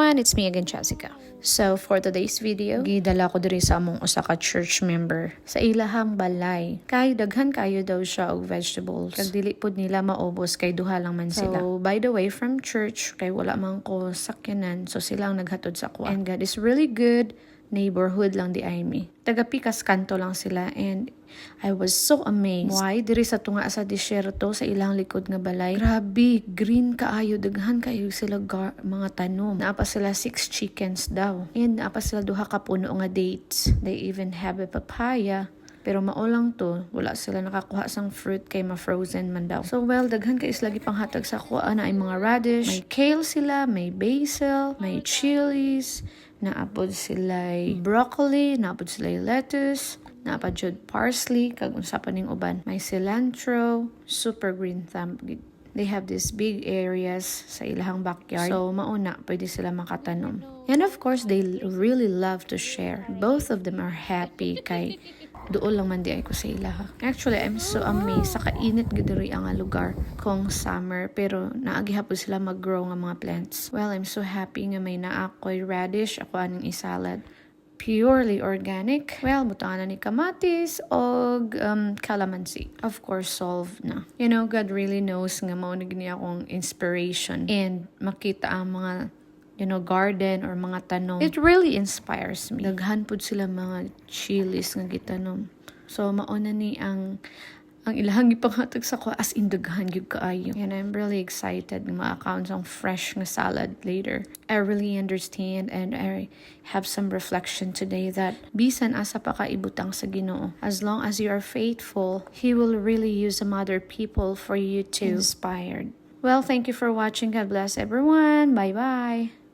everyone, it's me again, Jessica. So for today's video, gidala ko diri sa among usa ka church member sa ilahang balay. Kay daghan kayo daw siya og vegetables. Kag dili pud nila maubos kay duha lang man sila. So by the way, from church kay wala man ko sakyanan, so sila ang naghatod sa kuha. And God is really good. Neighborhood lang di ay mi. Taga Pikas Kanto lang sila and I was so amazed. Why? Diri sa tunga sa disyerto sa ilang likod nga balay. Grabe, green kaayo, daghan kayo sila mga tanom. Naapa sila 6 chickens daw. And naapa sila duha ka puno nga dates. They even have a papaya. Pero maulang to, wala sila nakakuha sang fruit kay ma-frozen man daw. So well, daghan kay islagi panghatag sa kuha na ay mga radish. May kale sila, may basil, may chilies, naapod sila broccoli, naapod sila lettuce, naapod jud parsley, kag unsa pa ning uban. May cilantro, super green thumb. They have these big areas sa ilahang backyard. So mauna, pwede sila makatanom. And of course, they really love to share. Both of them are happy kay doon lang man di ay ko sa ilaha. Actually, I'm so amazed sa kainit gidiri ang lugar kung summer, pero naagi hapon sila mag-grow nga mga plants. Well, I'm so happy nga may naakoy radish, ako aning isalad. Purely organic. Well, butangan na ni kamatis o calamansi. Of course, solved na. You know, God really knows nga maunig niya akong inspiration and makita ang mga garden or mga tanom. It really inspires me. Daghan pud sila mga chilies nga gitanom. So mauna ni ang ilahang ipanghatag sa ko as in daghan gyud kaayo. And I'm really excited nga ma-account ang fresh nga salad later. I really understand and I have some reflection today that bisan asa pa ka ibutang sa Ginoo, as long as you are faithful, He will really use some other people for you to inspired. Well, thank you for watching. God bless everyone. Bye-bye.